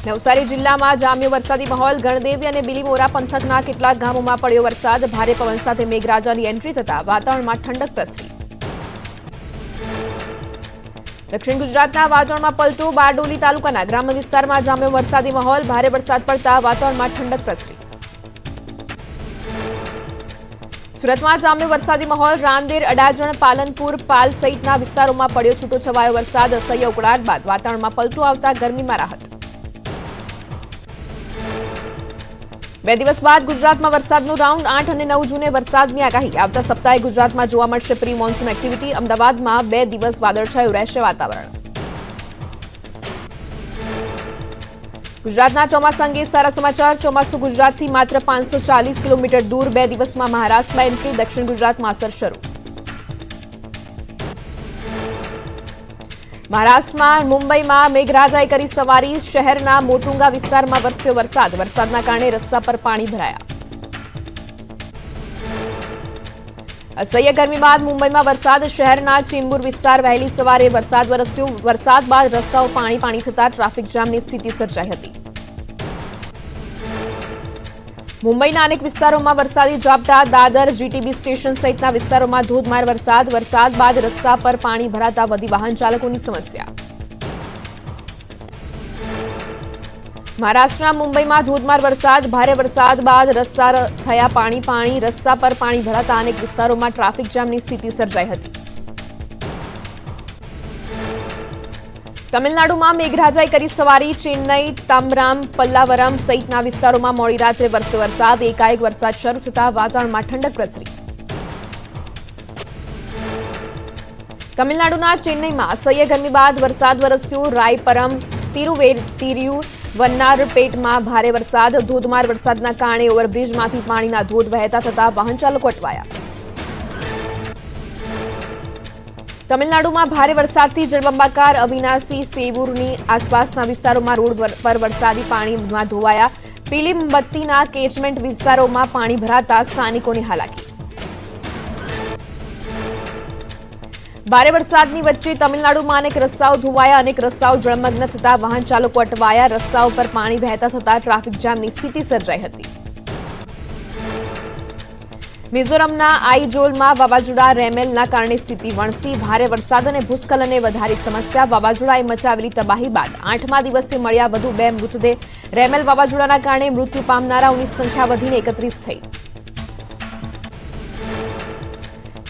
નવસારી જિલ્લામાં જામ્યો વરસાદી માહોલ. ગણદેવી અને બિલીમોરા પંથકના કેટલાક ગામોમાં પડ્યો વરસાદ. ભારે પવન સાથે મેઘરાજાની એન્ટ્રી થતા વાતાવરણમાં ઠંડક પ્રસરી. દક્ષિણ ગુજરાતના વાતાવરણમાં પલટો. બારડોલી તાલુકાના ગ્રામ્ય વિસ્તારમાં જામ્યો વરસાદી માહોલ. ભારે વરસાદ પડતા વાતાવરણમાં ઠંડક પ્રસરી. સુરતમાં જામ્યો વરસાદી માહોલ. રાંદેર, અડાજણ, પાલનપુર, પાલ સહિતના વિસ્તારોમાં પડ્યો છૂટોછવાયો વરસાદ. અસહ્ય ઉકળાટ બાદ વાતાવરણમાં પલટો આવતા ગરમીમાં રાહત. 2 દિવસ બાદ ગુજરાતમાં વરસાદનો રાઉન્ડ. 8 અને 9 જૂને વરસાદની આગાહી. આવતા સપ્તાહે ગુજરાતમાં જોવા મળશે પ્રી મોન્સૂન એક્ટિવિટી. અમદાવાદમાં 2 દિવસ વાદળછાયું રહેશે વાતાવરણ. ગુજરાતના ચોમાસા અંગે સારા સમાચાર. ચોમાસું ગુજરાતથી માત્ર 540 કિલોમીટર દૂર. 2 દિવસમાં મહારાષ્ટ્રમાં એન્ટ્રી. દક્ષિણ ગુજરાતમાં અસર શરૂ. મહારાષ્ટ્રમાં મુંબઈમાં મેઘરાજાએ કરી સવારી. શહેરના મોટુંગા વિસ્તારમાં વરસ્યો વરસાદ. વરસાદના કારણે રસ્તા પર પાણી ભરાયા. અસહ્ય ગરમી બાદ મુંબઈમાં વરસાદ. શહેરના ચેમ્બુર વિસ્તાર વહેલી સવારે વરસાદ વરસ્યો. વરસાદ બાદ રસ્તાઓ પાણી થતા ટ્રાફિક જામની સ્થિતિ સર્જાઈ હતી. મુંબઈના અનેક વિસ્તારોમાં વરસાદી ઝાપટા. દાદર, જીટીબી સ્ટેશન સહિતના વિસ્તારોમાં ધોધમાર વરસાદ. વરસાદ બાદ રસ્તા પર પાણી ભરાતા વધી વાહન ચાલકોની સમસ્યા. મહારાષ્ટ્રના મુંબઈમાં ધોધમાર વરસાદ. ભારે વરસાદ બાદ રસ્તા થયા પાણી. રસ્તા પર પાણી ભરાતા અનેક વિસ્તારોમાં ટ્રાફિક જામની સ્થિતિ સર્જાઈ હતી. તમિલનાડુમાં મેઘરાજાએ કરી સવારી. ચેન્નઈ, તમરામ, પલ્લાવરમ સહિતના વિસ્તારોમાં મોડી રાત્રે વરસ્યો વરસાદ. એકાએક વરસાદ શરૂ થતા વાતાવરણમાં ઠંડક પ્રસરી. તમિલનાડુના ચેન્નઈમાં અસહ્ય ગરમી બાદ વરસાદ વરસ્યો. રાયપરમ, તિરુવેન્તિયુર, વન્નારપેટમાં ભારે વરસાદ. ધોધમાર વરસાદના કારણે ઓવરબ્રિજમાંથી પાણીના ધોધ વહેતા થતા વાહન ચાલકો અટવાયા. તમિલનાડુમાં ભારે વરસાદથી જળબંબાકાર. અવિનાશી, સેવૂરની આસપાસના વિસ્તારોમાં રોડ પર વરસાદી પાણીમાં ધોવાયા. પીલીમબત્તીના કેચમેન્ટ વિસ્તારોમાં પાણી ભરાતા સ્થાનિકોને હાલાકી. ભારે વરસાદની વચ્ચે તમિલનાડુમાં અનેક રસ્તાઓ ધોવાયા. અનેક રસ્તાઓ જળમગ્ન થતા વાહન ચાલકો અટવાયા. રસ્તાઓ પર પાણી વહેતા થતા ટ્રાફિક જામની સ્થિતિ સર્જાઈ હતી. મિઝોરમના આઇજોલમાં વાવાઝોડા રેમેલના કારણે સ્થિતિ વણસી. ભારે વરસાદ અને ભૂસ્ખલનને વધારી સમસ્યા. વાવાઝોડાએ મચાવેલી તબાહી બાદ 8મા દિવસે મળ્યા વધુ 2 મૃતદેહ. રેમેલ વાવાઝોડાના કારણે મૃત્યુ પામનારાઓની સંખ્યા વધીને 31 થઈ.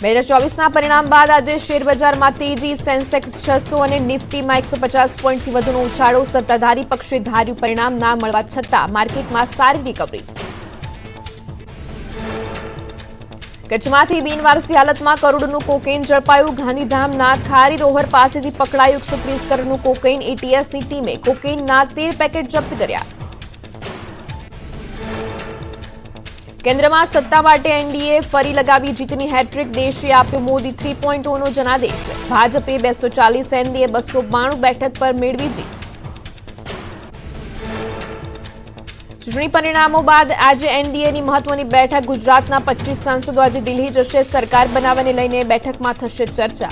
2024ના પરિણામ બાદ આજે શેરબજારમાં તેજી. સેન્સેક્સ 600 અને નિફ્ટીમાં 150 પોઈન્ટથી વધુનો ઉછાળો. સત્તાધારી પક્ષે ધાર્યું પરિણામ ના મળવા છતાં માર્કેટમાં સારી રિકવરી. કચ્છમાંથી બિનવારસી હાલતમાં કરોડોનું કોકેઇન ઝડપાયું. ગાંધીધામના ખારી રોહર પાસેથી પકડાયું 130 કરોડનું કોકેઇન. એટીએસની ટીમે કોકેઇનના 13 પેકેટ જપ્ત કર્યા. કેન્દ્રમાં સત્તા માટે એનડીએ ફરી લગાવી જીતની હેટ્રિક. દેશે આપ્યો મોદી 3.0નો જનાદેશ. ભાજપે 240, એનડીએ 292 બેઠક પર મેળવી જીત. ચૂંટણી પરિણામો બાદ આજે એનડીએની મહત્વની બેઠક. ગુજરાતના 25 સાંસદો આજે દિલ્હી જશે. સરકાર બનાવવાને લઈને બેઠકમાં થશે ચર્ચા.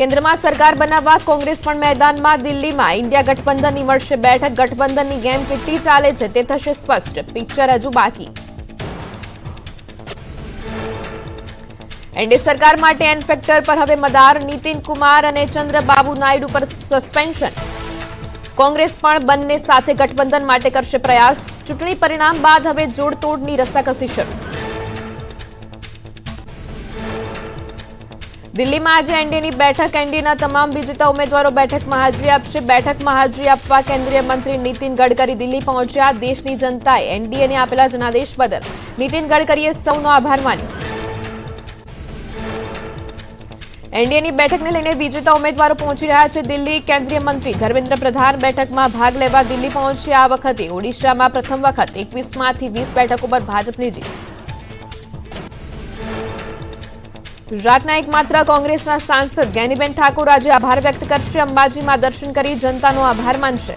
કેન્દ્રમાં સરકાર બનાવવા કોંગ્રેસ પણ મેદાનમાં. દિલ્હીમાં ઇન્ડિયા ગઠબંધનની મળશે બેઠક. ગઠબંધનની ગેમ કેટલી ચાલે છે તે થશે સ્પષ્ટ. પિક્ચર હજુ બાકી. એનડીએ સરકાર માટે એન ફેક્ટર પર હવે મદાર. નીતિન કુમાર અને ચંદ્રબાબુ નાયડુ પર સસ્પેન્શન. કોંગ્રેસ પણ બંને સાથે ગઠબંધન માટે કરશે પ્રયાસ. ચૂંટણી પરિણામ બાદ હવે જોડતોડની રસાકસી શરૂ. દિલ્હીમાં આજે એનડીએની બેઠક. એનડીએના તમામ વિજેતા ઉમેદવારો બેઠકમાં હાજરી આપશે. બેઠકમાં હાજરી આપવા કેન્દ્રીય મંત્રી નીતિન ગડકરી દિલ્હી પહોંચ્યા. દેશની જનતાએ એનડીએને આપેલા જનાદેશ બદલ નીતિન ગડકરીએ સૌનો આભાર માન્યો. એનડીએની બેઠકને લઈને વિજેતા ઉમેદવારો પહોંચી રહ્યા છે દિલ્હી. કેન્દ્રીય મંત્રી ધર્મેન્દ્ર પ્રધાન બેઠકમાં ભાગ લેવા દિલ્હી પહોંચ્યા. આ વખતે ઓડિશામાં પ્રથમ વખત 21માંથી 20 બેઠકો પર ભાજપની જીત. ગુજરાતના એકમાત્ર કોંગ્રેસના સાંસદ જ્ઞાનીબેન ઠાકોર આજે આભાર વ્યક્ત કરશે. અંબાજીમાં દર્શન કરી જનતાનો આભાર માનશે.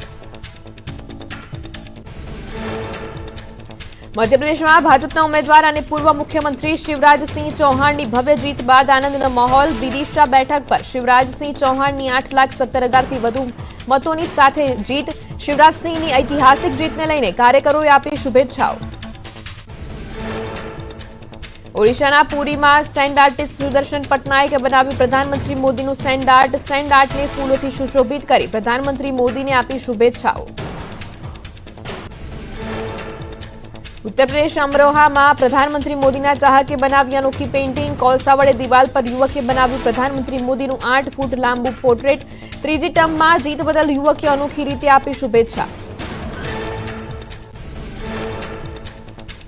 મધ્યપ્રદેશમાં ભાજપના ઉમેદવાર અને પૂર્વ મુખ્યમંત્રી શિવરાજસિંહ ચૌહાણની ભવ્ય જીત બાદ આનંદનો માહોલ વિદિશા બેઠક પર શિવરાજસિંહ ચૌહાણની 8,70,000થી વધુ મતોની સાથે જીત શિવરાજસિંહની ઐતિહાસિક જીતને લઈને કાર્યકરોએ આપી શુભેચ્છાઓ ઓડિશાના પુરીમાં સેન્ડ આર્ટિસ્ટ સુદર્શન પટનાયકે બનાવ્યું પ્રધાનમંત્રી મોદીનું સેન્ડ આર્ટને ફૂલોથી સુશોભિત કરી પ્રધાનમંત્રી મોદીને આપી શુભેચ્છાઓ ઉત્તર પ્રદેશ અમરોહામાં પ્રધાનમંત્રી મોદીના ચાહકે બનાવી અનોખી પેઇન્ટિંગ કોલસા વડે દિવાલ પર યુવકે બનાવ્યું પ્રધાનમંત્રી મોદીનું 8 ફૂટ લાંબુ પોર્ટ્રેટ ત્રીજી ટર્મમાં જીત બદલ યુવકે અનોખી રીતે આપી શુભેચ્છા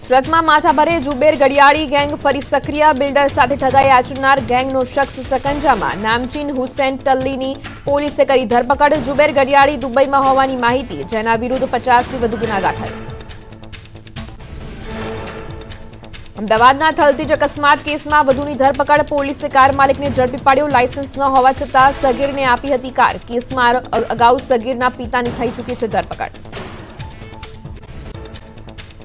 સુરતમાં માથાભારે જુબેર ગડિયાળી ગેંગ ફરી સક્રિય બિલ્ડર સાથે ઠગાઈ આચરનાર ગેંગનો શખ્સ સકંજામાં નામચીન હુસેન ટલ્લીની પોલીસે કરી ધરપકડ જુબેર ગડિયાળી દુબઈમાં હોવાની માહિતી જેના વિરુદ્ધ 50થી વધુ ગુના દાખલ અમદાવાદના થલતીજ અકસ્માત કેસમાં વધુની ધરપકડ પોલીસે કાર માલિકને ઝડપી પાડ્યો લાયસન્સ ન હોવા છતાં સગીરને આપી હતી કાર કેસમાં અગાઉ સગીરના પિતાની થઈ ચૂકી છે ધરપકડ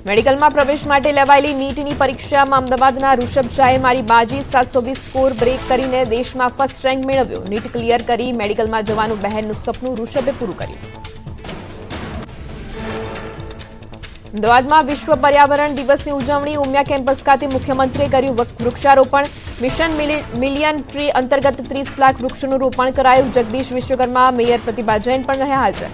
મેડિકલમાં પ્રવેશ માટે લેવાયેલી નીટની પરીક્ષામાં અમદાવાદના ઋષભ શાહે મારી બાજી 720 સ્કોર બ્રેક કરીને દેશમાં ફર્સ્ટ રેન્ક મેળવ્યો નીટ ક્લિયર કરી મેડિકલમાં જવાનું બહેનનું સપનું ઋષભે પૂરું કર્યું અમદાવાદમાં વિશ્વ પર્યાવરણ દિવસની ઉજવણી ઉમિયા કેમ્પસ ખાતે મુખ્યમંત્રીએ કર્યું વૃક્ષારોપણ મિશન મિલિયન ટ્રી અંતર્ગત 30 લાખ વૃક્ષોનું રોપણ કરાયું જગદીશ વિશ્વકર્મા મેયર પ્રતિભા જૈન પણ રહ્યા હાજર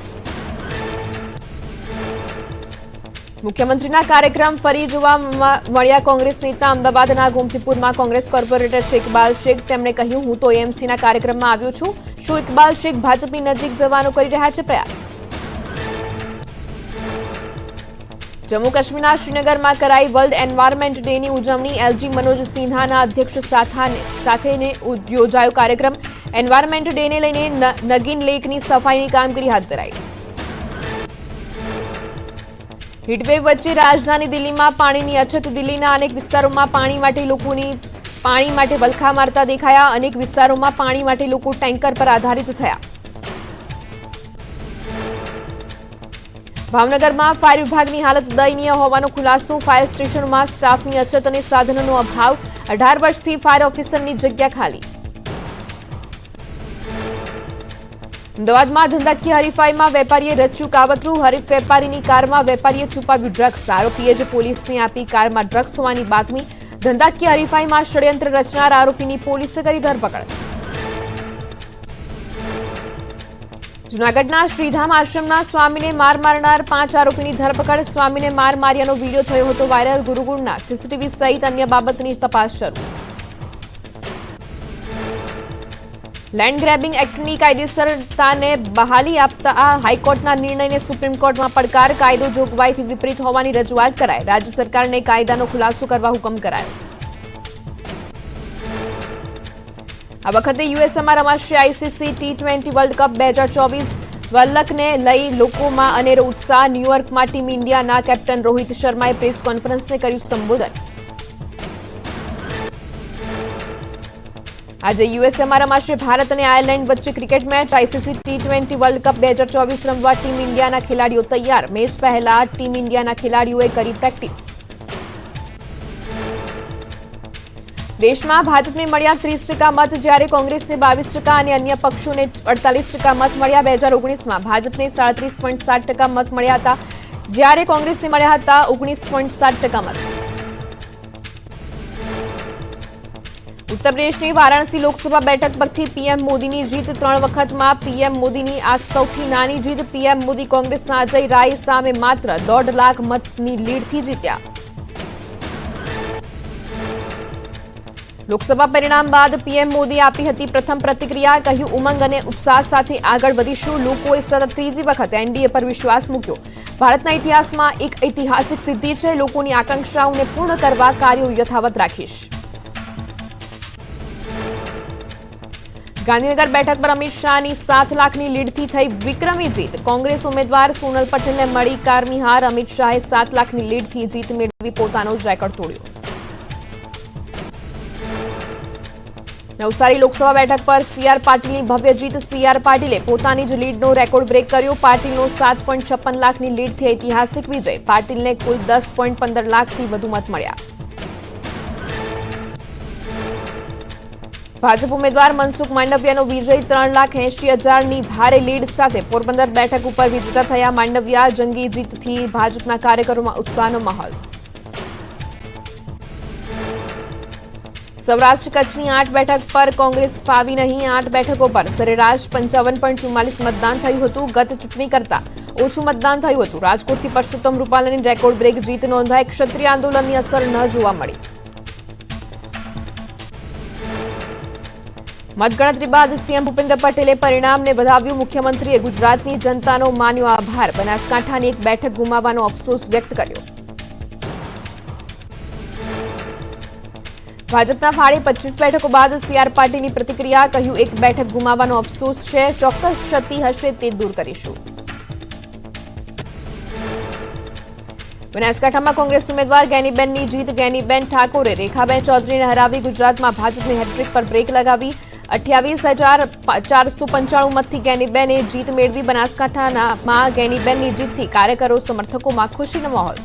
મુખ્યમંત્રીના કાર્યક્રમ ફરી જોવા મળ્યા કોંગ્રેસ નેતા અમદાવાદના ગોમતીપુરમાં કોંગ્રેસ કોર્પોરેટર ઇકબાલ શેખ તેમણે કહ્યું હું તો એએમસીના કાર્યક્રમમાં આવ્યો છું શું ઇકબાલ શેખ ભાજપની નજીક જવાનો કરી રહ્યા છે પ્રયાસ જમ્મુ કાશ્મીરના શ્રીનગરમાં કરાઈ વર્લ્ડ એન્વાયરમેન્ટ ડેની ઉજવણી એલજી મનોજ સિન્હાના અધ્યક્ષ સાથે યોજાયો કાર્યક્રમ એન્વાયરમેન્ટ ડેને લઈને નગીન લેકની સફાઈની કામગીરી હાથ ધરાઈ હીટવેવ વચ્ચે રાજધાની દિલ્હીમાં પાણીની અછત દિલ્હીના અનેક વિસ્તારોમાં પાણી માટે વલખા મારતા દેખાયા અનેક વિસ્તારોમાં પાણી માટે લોકો ટેન્કર પર આધારિત થયા ભાવનગરમાં ફાયર વિભાગની હાલત દયનીય હોવાનો ખુલાસો ફાયર સ્ટેશનોમાં સ્ટાફની અછત અને સાધનોનો અભાવ 18 વર્ષથી ફાયર ઓફિસરની જગ્યા ખાલી અમદાવાદમાં ધંધાકીય હરીફાઈમાં વેપારીએ રચ્યું કાવતરું હરીફ વેપારીની કારમાં વેપારીએ છુપાવ્યું ડ્રગ્સ આરોપીએ જ પોલીસને આપી કારમાં ડ્રગ્સ હોવાની બાતમી ધંધાકીય હરીફાઈમાં ષડયંત્ર રચનાર આરોપીની પોલીસે કરી ધરપકડ જૂનાગઢના શ્રીધામ આશ્રમના સ્વામીને માર મારનાર 5 આરોપીની ધરપકડ સ્વામીને માર માર્યાનો વિડીયો થયો હતો વાયરલ ગુરુકુળના સીસીટીવી સહિત અન્ય બાબતની તપાસ શરૂ લેન્ડ ગ્રેબિંગ એક્ટની કાયદેસરતાને બહાલી આપતા હાઈકોર્ટના નિર્ણયને સુપ્રીમ કોર્ટમાં પડકાર કાયદો જોગવાઈથી વિપરીત હોવાની રજૂઆત કરાઈ રાજ્ય સરકારને કાયદાનો ખુલાસો કરવા હુકમ કરાયો આ વખતે યુએસએમાં રમાશે આઈસીસી T20 વર્લ્ડ કપ 2024 વલ્લકને લઈ લોકોમાં અનેરો ઉત્સાહ ન્યૂયોર્કમાં ટીમ ઇન્ડિયાના કેપ્ટન રોહિત શર્માએ પ્રેસ કોન્ફરન્સને કર્યું સંબોધન આજે યુએસએમાં રમાશે ભારત અને આયર્લેન્ડ વચ્ચે cricket match ICC T20 world cup 2024 રમવા ટીમ ઇન્ડિયાના ખેલાડીઓ તૈયાર મેચ પહેલા ટીમ ઇન્ડિયાના ખેલાડીઓએ કરી પ્રેક્ટિસ દેશમાં ભાજપને મળ્યા 30% મત જ્યારે કોંગ્રેસને 22% અને અન્ય પક્ષોને 48% મત મળ્યા 2019માં ભાજપને 37.7% મત મળ્યા હતા જ્યારે કોંગ્રેસને મળ્યા હતા 19.7% મત ઉત્તર પ્રદેશની વારાણસી લોકસભા બેઠક પરથી પીએમ મોદીની જીત 3 વખતમાં પીએમ મોદીની આ સૌથી નાની જીત પીએમ મોદી કોંગ્રેસના અજય રાય સામે માત્ર 1.5 લાખ મતની લીડથી જીત્યા લોકસભા પરિણામ બાદ પીએમ મોદીએ આપી હતી પ્રથમ પ્રતિક્રિયા કહ્યું ઉમંગ અને ઉત્સાહ સાથે આગળ વધીશું લોકોએ સતત ત્રીજી વખત એનડીએ પર વિશ્વાસ મૂક્યો ભારતના ઇતિહાસમાં એક ઐતિહાસિક સિદ્ધિ છે લોકોની આકાંક્ષાઓને પૂર્ણ કરવા કાર્યો યથાવત રાખીશ ગાંધીનગર બેઠક પર અમિત શાહની 7 લાખની લીડથી થઈ વિક્રમી જીત કોંગ્રેસ ઉમેદવાર સોનલ પટેલને મળી કારમી હાર અમિત શાહે 7 લાખની લીડથી જીત મેળવી પોતાનો રેકોર્ડ તોડ્યો નવસારી લોકસભા બેઠક પર સીઆર પાટીલની ભવ્ય જીત. સીઆર પાટીલે પોતાની જ લીડનો રેકોર્ડ બ્રેક કર્યો. પાટીલનો 7.56 લાખની લીડથી ઐતિહાસિક વિજય. પાટીલને કુલ 10.15 લાખથી વધુ મત મળ્યા. ભાજપ ઉમેદવાર મનસુખ માંડવિયાનો વિજય 3,80,000ની ભારે લીડ સાથે પોરબંદર બેઠક ઉપર વિજેતા થયા. માંડવિયા જંગી જીતથી ભાજપના કાર્યકરોમાં ઉત્સાહનો માહોલ. સૌરાષ્ટ્ર કચ્છની 8 બેઠક પર કોંગ્રેસ ફાવી નહીં. 8 બેઠકો પર સરેરાશ 55.44 મતદાન થયું હતું. ગત ચૂંટણી કરતા ઓછું મતદાન થયું હતું. રાજકોટથી પરસોત્તમ રૂપાલાની રેકોર્ડ બ્રેક જીત નોંધાઈ. ક્ષત્રિય આંદોલનની અસર ન જોવા મળી. મતગણતરી બાદ સીએમ ભૂપેન્દ્ર પટેલે પરિણામને વધાવ્યું. મુખ્યમંત્રીએ ગુજરાતની જનતાનો માન્યો આભાર. બનાસકાંઠાની એક બેઠક ગુમાવવાનો અફસોસ વ્યક્ત કર્યો. ભાજપના ફાળે 25 બેઠકો બાદ સીઆર પાટીલની પ્રતિક્રિયા. કહ્યું, એક બેઠક ગુમાવવાનો અફસોસ છે. ચોક્કસ ક્ષતિ હશે તે દૂર કરીશું. બનાસકાંઠામાં કોંગ્રેસ ઉમેદવાર ગેનીબેનની જીત. ગેનીબેન ઠાકોરે રેખાબેન ચૌધરીને હરાવી ગુજરાતમાં ભાજપની હેટ્રિક પર બ્રેક લગાવી. 28,495 મતથી ગેનીબેને જીત મેળવી. બનાસકાંઠામાં ગેનીબેનની જીતથી કાર્યકરો સમર્થકોમાં ખુશીનો માહોલ.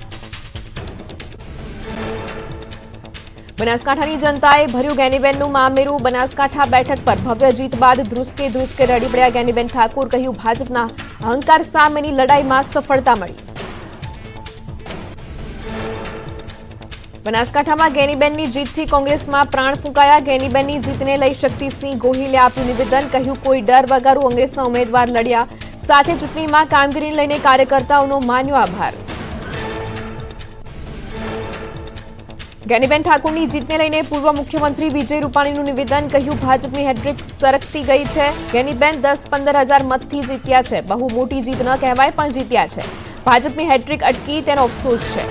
બનાસકાંઠાની જનતાએ ભર્યું ગેનીબેનનું મામેરું. બનાસકાંઠા બેઠક પર ભવ્ય જીત બાદ ધ્રુસકે રડી પડ્યા ગેનીબેન ઠાકોર. કહ્યું, ભાજપના અહંકાર સામેની લડાઈમાં સફળતા મળી. બનાસકાંઠામાં ગેનીબેનની જીતથી કોંગ્રેસમાં પ્રાણ ફૂંકાયા. ગેનીબેનની જીતને લઈ શક્તિસિંહ ગોહિલે આપ્યું નિવેદન. કહ્યું, કોઈ ડર વગર કોંગ્રેસના ઉમેદવાર લડ્યા. સાથે ચૂંટણીમાં કામગીરીને લઈને કાર્યકર્તાઓનો માન્યો આભાર. ગેનીબેન ઠાકોરની જીતને લઈને પૂર્વ મુખ્યમંત્રી વિજય રૂપાણીનું નિવેદન. કહ્યું, ભાજપની હેટ્રિક સરકતી ગઈ છે. ગેનીબેન 10-15 હજાર મતથી જીત્યા છે. બહુ મોટી જીત ન કહેવાય, પણ જીત્યા છે. ભાજપની હેટ્રિક અટકી તેનો અફસોસ છે.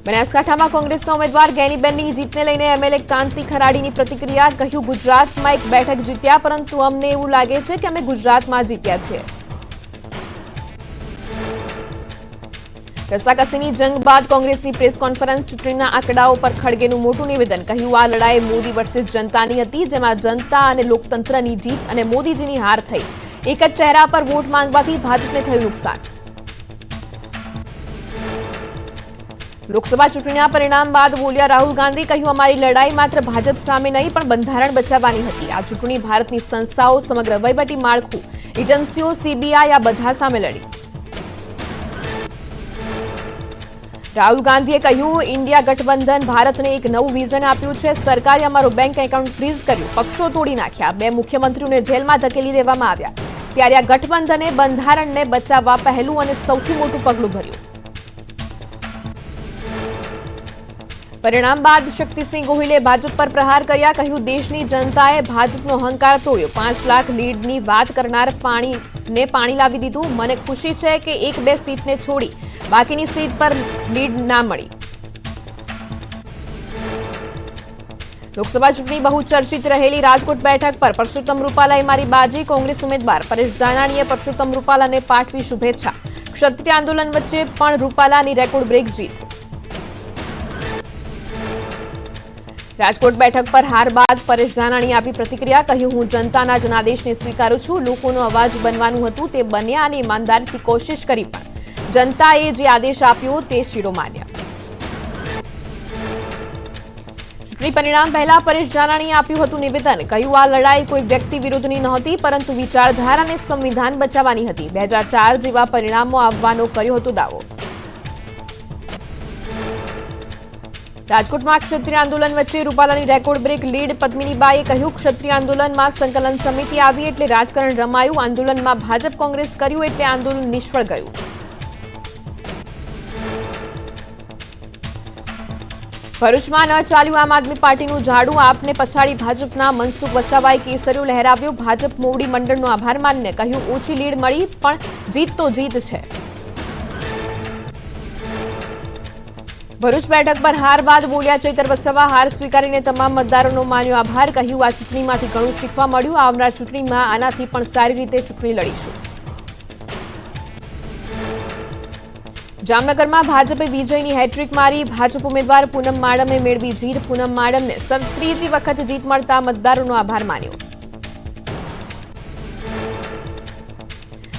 બનાસકાંઠામાં કોંગ્રેસના ઉમેદવાર ગેનીબેનની જીતને લઈને એમએલએ કાંતિ ખરાડીની પ્રતિક્રિયા. કહ્યું, ગુજરાતમાં એક બેઠક જીત્યા, પરંતુ અમને એવું લાગે છે કે અમે ગુજરાતમાં જીત્યા છીએ. રસાકસીની જંગ બાદ કોંગ્રેસની પ્રેસ કોન્ફરન્સ. ચૂંટણીના આંકડાઓ પર ખડગેનું મોટું નિવેદન. કહ્યું, આ લડાઈ મોદી વર્સિસ જનતાની હતી, જેમાં જનતા અને લોકતંત્રની જીત અને મોદીજીની હાર થઈ. એક જ ચહેરા પર વોટ માંગવાથી ભાજપને થયું નુકસાન. લોકસભા ચૂંટણીના પરિણામ બાદ બોલ્યા રાહુલ ગાંધી. કહ્યું, અમારી લડાઈ માત્ર ભાજપ સામે નહીં પણ બંધારણ બચાવવાની હતી. આ ચૂંટણી ભારતની સંસ્થાઓ, સમગ્ર વહીવટી માળખું, એજન્સીઓ, સીબીઆઈ આ બધા સામે લડી. રાહુલ ગાંધીએ કહ્યું, ઇન્ડિયા ગઠબંધન ભારતને એક નવું વિઝન આપ્યું છે. સરકારે અમારો બેંક એકાઉન્ટ ફ્રીઝ કર્યું, પક્ષો તોડી નાખ્યા, 2 મુખ્યમંત્રીઓને જેલમાં ધકેલી દેવામાં આવ્યા. ત્યારે આ ગઠબંધને બંધારણને બચાવવા પહેલું અને સૌથી મોટું પગલું ભર્યું. પરિણામ બાદ શક્તિસિંહ ગોહિલે ભાજપ પર પ્રહાર કર્યા. કહ્યું, દેશની જનતાએ ભાજપનો અહંકાર તોડ્યો. 5 લાખ લીડની વાત કરનાર પાણી લાવી દીધું. મને ખુશી છે કે 1-2 સીટને છોડી બાકીની સીટ પર લીડ ના મળી. લોકસભા ચૂંટણી બહુ ચર્ચિત રહેલી રાજકોટ બેઠક પર પરસોત્તમ રૂપાલાએ મારી બાજી. કોંગ્રેસ ઉમેદવાર પરેશ ધાનાણીએ પરસોત્તમ રૂપાલાને પાઠવી શુભેચ્છા. ક્ષત્રિય આંદોલન વચ્ચે પણ રૂપાલાની રેકોર્ડ બ્રેક જીત. રાજકોટ બેઠક પર હાર બાદ પરેશ ધાનાણીએ આપી પ્રતિક્રિયા. કહ્યું, હું જનતાના જનાદેશને સ્વીકારું છું. લોકોનો અવાજ બનવાનું હતું, તે બન્યા અને ઈમાનદારીથી કોશિશ કરી, પણ જનતાએ જે આદેશ આપ્યો તે શિરોમાન્ય. ચૂંટણી પરિણામ પહેલા પરેશ ધાનાણીએ આપ્યું હતું નિવેદન. કહ્યું, આ લડાઈ કોઈ વ્યક્તિ વિરુદ્ધની નહોતી, પરંતુ વિચારધારા અને સંવિધાન બચાવવાની હતી. 2004 જેવા પરિણામો આવવાનો કર્યો હતો દાવો. રાજકોટમાં ક્ષત્રિય આંદોલન વચ્ચે રૂપાલાની રેકોર્ડ બ્રેક લીડ. પદ્મિનીબાઈએ કહ્યું, ક્ષત્રિય આંદોલનમાં સંકલન સમિતિ આવી એટલે રાજકારણ રમાયું. આંદોલનમાં ભાજપ કોંગ્રેસ કર્યું એટલે આંદોલન નિષ્ફળ ગયું. ભરૂચમાં ન ચાલ્યું આમ આદમી પાર્ટીનું ઝાડુ. આપને પછાડી ભાજપના મનસુખ વસાવાએ કેસરીઓ લહેરાવ્યો. ભાજપ મોવડી મંડળનો આભાર માનીને કહ્યું, ઓછી લીડ મળી પણ જીત તો જીત છે. ભરૂચ બેઠક પર હાર બાદ બોલ્યા ચૈતર વસાવા. હાર સ્વીકારીને તમામ મતદારોનો માન્યો આભાર. કહ્યું, આ ચૂંટણીમાંથી ઘણું શીખવા મળ્યું. આવનાર ચૂંટણીમાં આનાથી પણ સારી રીતે ચૂંટણી લડીશું. જામનગરમાં ભાજપે વિજયની હેટ્રિક મારી. ભાજપ ઉમેદવાર પૂનમ માડમે મેળવી જીત. પૂનમ માડમને સતત ત્રીજી વખત જીત મળતા મતદારોનો આભાર માન્યો.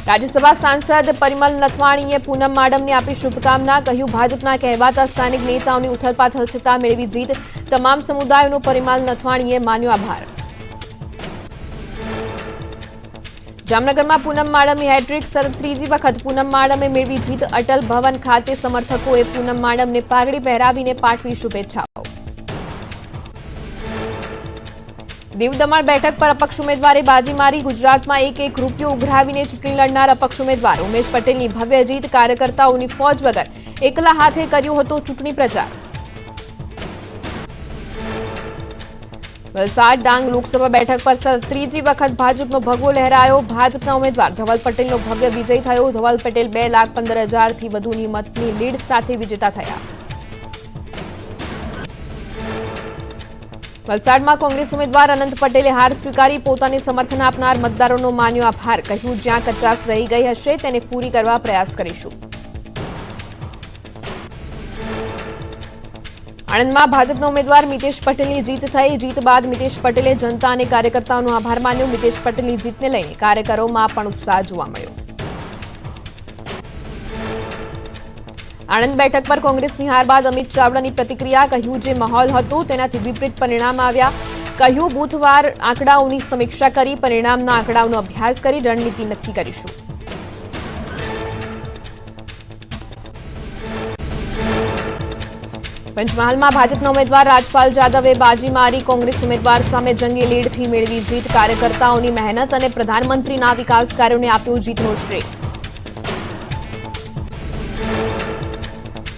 રાજ્યસભા સાંસદ પરિમલ નથવાણીએ પૂનમ માડમને આપી શુભકામના. કહ્યું, ભાજપના કહેવાતા સ્થાનિક નેતાઓની ઉથલપાથલ છતાં મેળવી જીત. તમામ સમુદાયોનો પરિમલ નથવાણીએ માન્યો આભાર. જામનગરમાં પૂનમ માડમની હેટ્રિક. સતત ત્રીજી વખત પૂનમ માડમે મેળવી જીત. અટલ ભવન ખાતે સમર્થકોએ પૂનમ માડમને પાઘડી પહેરાવીને પાઠવી શુભેચ્છાઓ. દીવ દમણ બેઠક પર અપક્ષ ઉમેદવારે બાજી મારી. ગુજરાતમાં એક રૂપિયો ઉઘરાવીને ચૂંટણી લડનાર અપક્ષ ઉમેદવાર ઉમેશ પટેલની ભવ્ય જીત. કાર્યકર્તાઓની ફોજ વગર એકલા હાથે કર્યો હતો ચૂંટણી પ્રચાર. વલસાડ ડાંગ લોકસભા બેઠક પર સતત ત્રીજી વખત ભાજપનો ભગવો લહેરાયો. ભાજપના ઉમેદવાર ધવલ પટેલનો ભવ્ય વિજય થયો. ધવલ પટેલ 2,15,000થી વધુની મતની લીડ સાથે વિજેતા થયા. વલસાડમાં કોંગ્રેસ ઉમેદવાર અનંત પટેલે હાર સ્વીકારી. પોતાને સમર્થન આપનાર મતદારોનો માન્યો આભાર. કહ્યું, જ્યાં કચાશ રહી ગઈ હશે તેને પૂરી કરવા પ્રયાસ કરીશું. આણંદમાં ભાજપના ઉમેદવાર મિતેશ પટેલની જીત થઈ. જીત બાદ મિતેશ પટેલે જનતા અને કાર્યકર્તાઓનો આભાર માન્યો. મિતેશ પટેલની જીતને લઈને કાર્યકરોમાં પણ ઉત્સાહ જોવા મળ્યો. આણંદ બેઠક પર કોંગ્રેસની હાર બાદ અમિત ચાવડાની પ્રતિક્રિયા. કહ્યું, જે માહોલ હતો તેનાથી વિપરીત પરિણામ આવ્યા. કહ્યું, બુધવાર આંકડાઓની સમીક્ષા કરી પરિણામના આંકડાઓનો અભ્યાસ કરી રણનીતિ નક્કી કરીશું. પંચમહાલમાં ભાજપના ઉમેદવાર રાજપાલ જાદવે બાજી મારી. કોંગ્રેસ ઉમેદવાર સામે જંગી લીડથી મેળવી જીત. કાર્યકર્તાઓની મહેનત અને પ્રધાનમંત્રીના વિકાસ કાર્યોને આપ્યું જીતનો શ્રેય.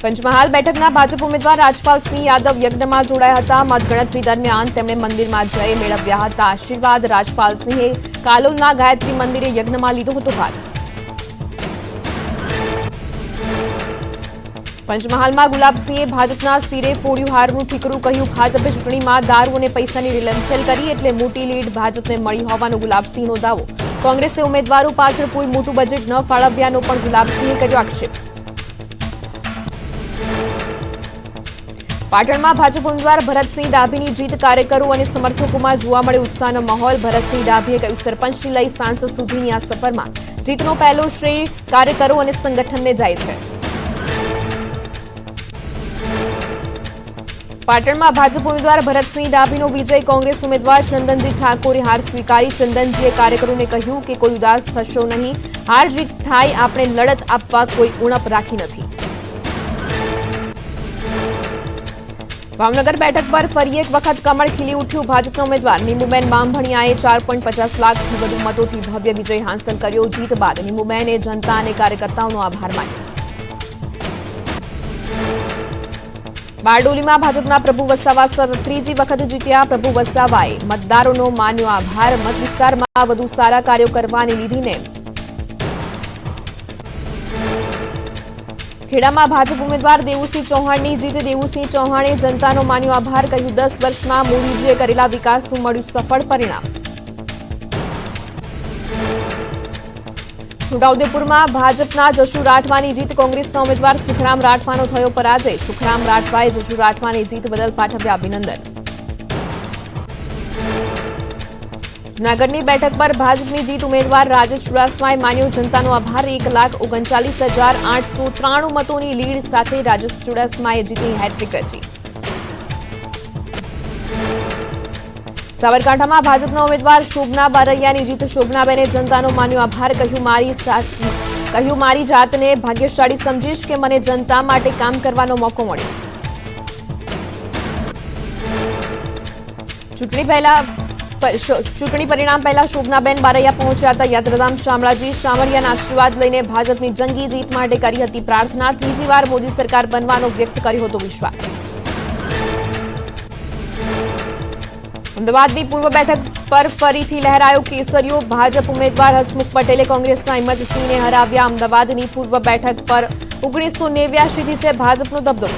પંચમહાલ બેઠકના ભાજપ ઉમેદવાર રાજપાલસિંહ યાદવ યજ્ઞમાં જોડાયા હતા. મતગણતરી દરમિયાન તેમણે મંદિરમાં જઈ મેળવ્યા હતા આશીર્વાદ. રાજપાલસિંહે કાલોલના ગાયત્રી મંદિરે યજ્ઞમાં લીધો હતો ભાગ. પંચમહાલમાં ગુલાબસિંહે ભાજપના સિરે ફોડ્યું હારનું ઠીકરું. કહ્યું, ભાજપે ચૂંટણીમાં દારૂ અને પૈસાની રેલમછેલ કરી એટલે મોટી લીડ ભાજપને મળી હોવાનો ગુલાબસિંહનો દાવો. કોંગ્રેસે ઉમેદવારો પાછળ કોઈ મોટું બજેટ ન ફાળવ્યાનો પણ ગુલાબસિંહે કર્યો આક્ષેપ. પાટણમાં ભાજપ ઉમેદવાર ભરતસિંહ ડાભીની જીત. કાર્યકરો અને સમર્થકોમાં જોવા મળ્યો ઉત્સાહનો માહોલ. ભરતસિંહ ડાભીએ કહ્યું, સરપંચથી લઈ સાંસદ સુધીની આ સફરમાં જીતનો પહેલો શ્રેય કાર્યકરો અને સંગઠનને જાય છે. પાટણમાં ભાજપ ઉમેદવાર ભરતસિંહ ડાભીનો વિજય. કોંગ્રેસ ઉમેદવાર ચંદનજી ઠાકોરે હાર સ્વીકારી. ચંદનજીએ કાર્યકરોને કહ્યું કે કોઈ ઉદાસ થશો નહીં. હાર જીત થાય, આપણે લડત આપવા કોઈ ઉણપ રાખી નથી. ભાવનગર બેઠક પર ફરી એક વખત કમળ ખીલી ઉઠ્યું. ભાજપના ઉમેદવાર નીમુબેન બામભણિયાએ 4.50 લાખથી વધુ મતોથી ભવ્ય વિજય હાંસલ કર્યો. જીત બાદ નીમુબેને જનતા અને કાર્યકર્તાઓનો આભાર માન્યો. બારડોલીમાં ભાજપના પ્રભુ વસાવા સતત ત્રીજી વખત જીત્યા. પ્રભુ વસાવાએ મતદારોનો માન્યો આભાર. મત વિસ્તારમાં વધુ સારા કાર્યો કરવાની લીધી નેમ. ખેડામાં ભાજપ ઉમેદવાર દેવુસિંહ ચૌહાણની જીત. દેવુસિંહ ચૌહાણે જનતાનો માન્યો આભાર. કહ્યું, 10 વર્ષમાં મોદીજીએ કરેલા વિકાસનું મળ્યું સફળ પરિણામ. છોટાઉદેપુરમાં ભાજપના જશુ રાઠવાની જીત. કોંગ્રેસના ઉમેદવાર સુખરામ રાઠવાનો થયો પરાજય. સુખરામ રાઠવાએ જશુ રાઠવાની જીત બદલ પાઠવ્યા અભિનંદન. જૂનાગઢની બેઠક પર ભાજપની જીત. ઉમેદવાર રાજેશ ચુડાસમાએ માન્યો જનતાનો આભાર. 1,39,893 મતોની લીડ સાથે રાજેશ ચુડાસમાએ જીતી હેટ્રિક રચી. સાબરકાંઠામાં ભાજપના ઉમેદવાર શોભના બારૈયાની જીત. શોભનાબેને જનતાનો માન્યો આભાર. કહ્યું, મારી જાતને ભાગ્યશાળી સમજીશ કે મને જનતા માટે કામ કરવાનો મોકો મળ્યો. ચૂંટણી પરિણામ પહેલા શોભનાબેન બારૈયા પહોંચ્યા હતા યાત્રાધામ શામળાજી. શામળિયાના આશીર્વાદ લઈને ભાજપની જંગી જીત માટે કરી હતી પ્રાર્થના. ત્રીજી વાર મોદી સરકાર બનવાનો વ્યક્ત કર્યો હતો વિશ્વાસ. અમદાવાદની પૂર્વ બેઠક પર ફરીથી લહેરાયો કેસરીયો. ભાજપ ઉમેદવાર હસમુખ પટેલે કોંગ્રેસના હિંમતસિંહને હરાવ્યા. અમદાવાદની પૂર્વ બેઠક પર 1989 થી છે ભાજપનો દબદબો.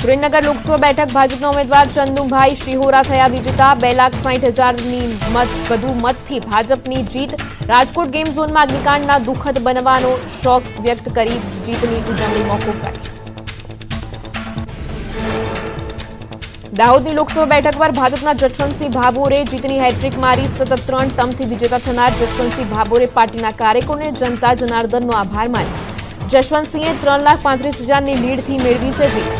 સુરેન્દ્રનગર લોકસભા બેઠક ભાજપના ઉમેદવાર ચંદુભાઈ શિહોરા થયા વિજેતા 2,60,000 વધુ મતથી ભાજપની જીત. રાજકોટ ગેમ ઝોનમાં અગ્નિકાંડના દુઃખદ બનવાનો શોક વ્યક્ત કરી જીતની ઉજવણી મોકૂફ રાખી. દાહોદની લોકસભા બેઠક પર ભાજપના જશવંતસિંહ ભાભોરે જીતની હેટ્રિક મારી. સતત 3 ટર્મથી વિજેતા થનાર જશવંતસિંહ ભાભોરે પાર્ટીના કાર્યકરોને જનતા જનાર્દનનો આભાર માન્યો. જશવંતસિંહે 3,35,000ની લીડથી મેળવી છે જીત.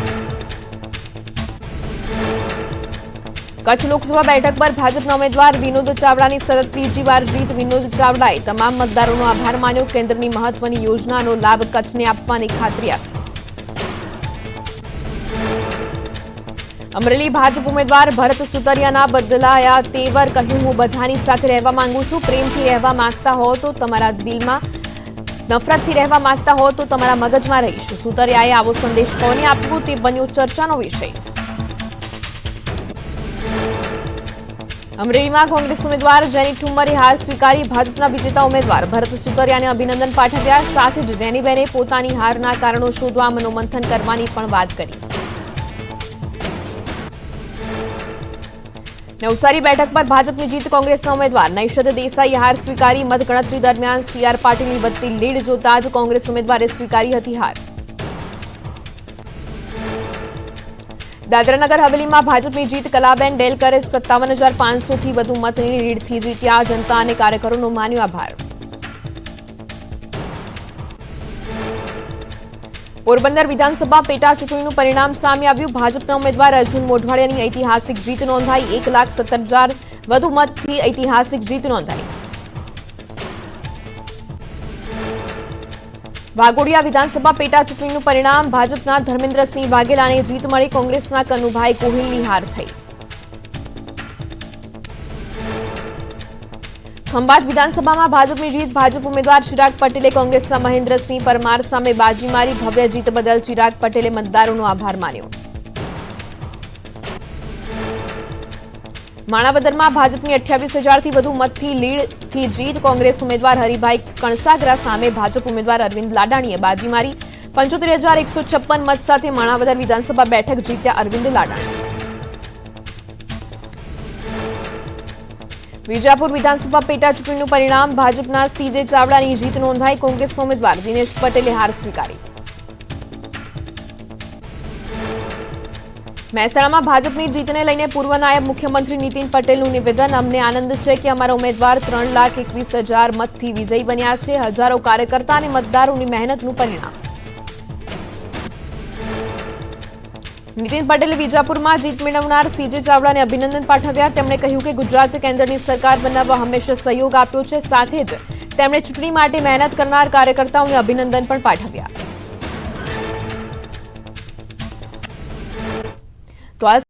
કચ્છ લોકસભા બેઠક પર ભાજપના ઉમેદવાર વિનોદ ચાવડાની સતત ત્રીજી વાર જીત. વિનોદ ચાવડાએ તમામ મતદારોનો આભાર માન્યો. કેન્દ્રની મહત્વની યોજનાનો લાભ કચ્છને આપવાની ખાતરી આપી. અમરેલી ભાજપ ઉમેદવાર ભરત સુતરિયાના બદલાયા તેવર. કહ્યું, હું બધાની સાથે રહેવા માંગુ છું. પ્રેમથી રહેવા માંગતા હો તો તમારા દિલમાં, નફરતથી રહેવા માંગતા હો તો તમારા મગજમાં રહીશ. સુતરિયાએ આવો સંદેશ કોને આપ્યો તે બન્યો ચર્ચાનો વિષય. અમરેલીમાં કોંગ્રેસ ઉમેદવાર જેની ઠુમ્મરે હાર સ્વીકારી. ભાજપના વિજેતા ઉમેદવાર ભરત સુતરિયાને અભિનંદન પાઠવ્યા. સાથે જ જેનીબેને પોતાની હારના કારણો શોધવા મનોમંથન કરવાની પણ વાત કરી. નવસારી બેઠક પર ભાજપની જીત. કોંગ્રેસના ઉમેદવાર નૈશદ દેસાઈએ હાર સ્વીકારી. મતગણતરી દરમિયાન સીઆર પાટીલની વધતી લીડ જોતા જ કોંગ્રેસ ઉમેદવારે સ્વીકારી હતી હાર. દાદરાનગર હવેલીમાં ભાજપની જીત. કલાબેન ડેલકરે 57,500થી વધુ મતની લીડથી જીત્યા. જનતા અને કાર્યકરોનો માન્યો આભાર. પોરબંદર વિધાનસભા પેટા ચૂંટણીનું પરિણામ સામે આવ્યું. ભાજપના ઉમેદવાર અર્જુન મોઢવાડિયાની ઐતિહાસિક જીત નોંધાઈ. 1,17,000 વધુ મતથી ઐતિહાસિક જીત નોંધાઈ. વાઘોડિયા વિધાનસભા પેટા ચૂંટણીનું પરિણામ. ભાજપના ધર્મેન્દ્રસિંહ વાઘેલાને જીત મળી. કોંગ્રેસના કનુભાઈ ગોહિલની હાર થઈ. ખંભાત વિધાનસભામાં ભાજપની જીત. ભાજપ ઉમેદવાર ચિરાગ પટેલે કોંગ્રેસના મહેન્દ્રસિંહ પરમાર સામે બાજી મારી. ભવ્ય જીત બદલ ચિરાગ પટેલે મતદારોનો આભાર માન્યો. માણાવદરમાં ભાજપની 28,000થી વધુ મતથી લીડથી જીત. કોંગ્રેસ ઉમેદવાર હરિભાઈ કણસાગરા સામે ભાજપ ઉમેદવાર અરવિંદ લાડાણીએ બાજી મારી. 75,156 મત સાથે માણાવદર વિધાનસભા બેઠક જીત્યા અરવિંદ લાડાણી. વિજાપુર વિધાનસભા પેટા ચૂંટણીનું પરિણામ. ભાજપના સીજે ચાવડાની જીત નોંધાઈ. કોંગ્રેસના ઉમેદવાર દિનેશ પટેલે હાર સ્વીકારી. મહેસાણામાં ભાજપની જીતને લઈને પૂર્વ નાયબ મુખ્યમંત્રી નીતિન પટેલનું નિવેદન. અમને આનંદ છે કે અમારા ઉમેદવાર 3,21,000 મતથી વિજયી બન્યા છે. હજારો કાર્યકર્તા અને મતદારોની મહેનતનું પરિણામ. નીતિન પટેલે વિજાપુરમાં જીત મેળવનાર સીજે ચાવડાને અભિનંદન પાઠવ્યા. તેમણે કહ્યું કે ગુજરાત કેન્દ્રની સરકાર બનાવવા હંમેશા સહયોગ આપ્યો છે. સાથે જ તેમણે ચૂંટણી માટે મહેનત કરનાર કાર્યકર્તાઓને અભિનંદન પણ પાઠવ્યા. તો આ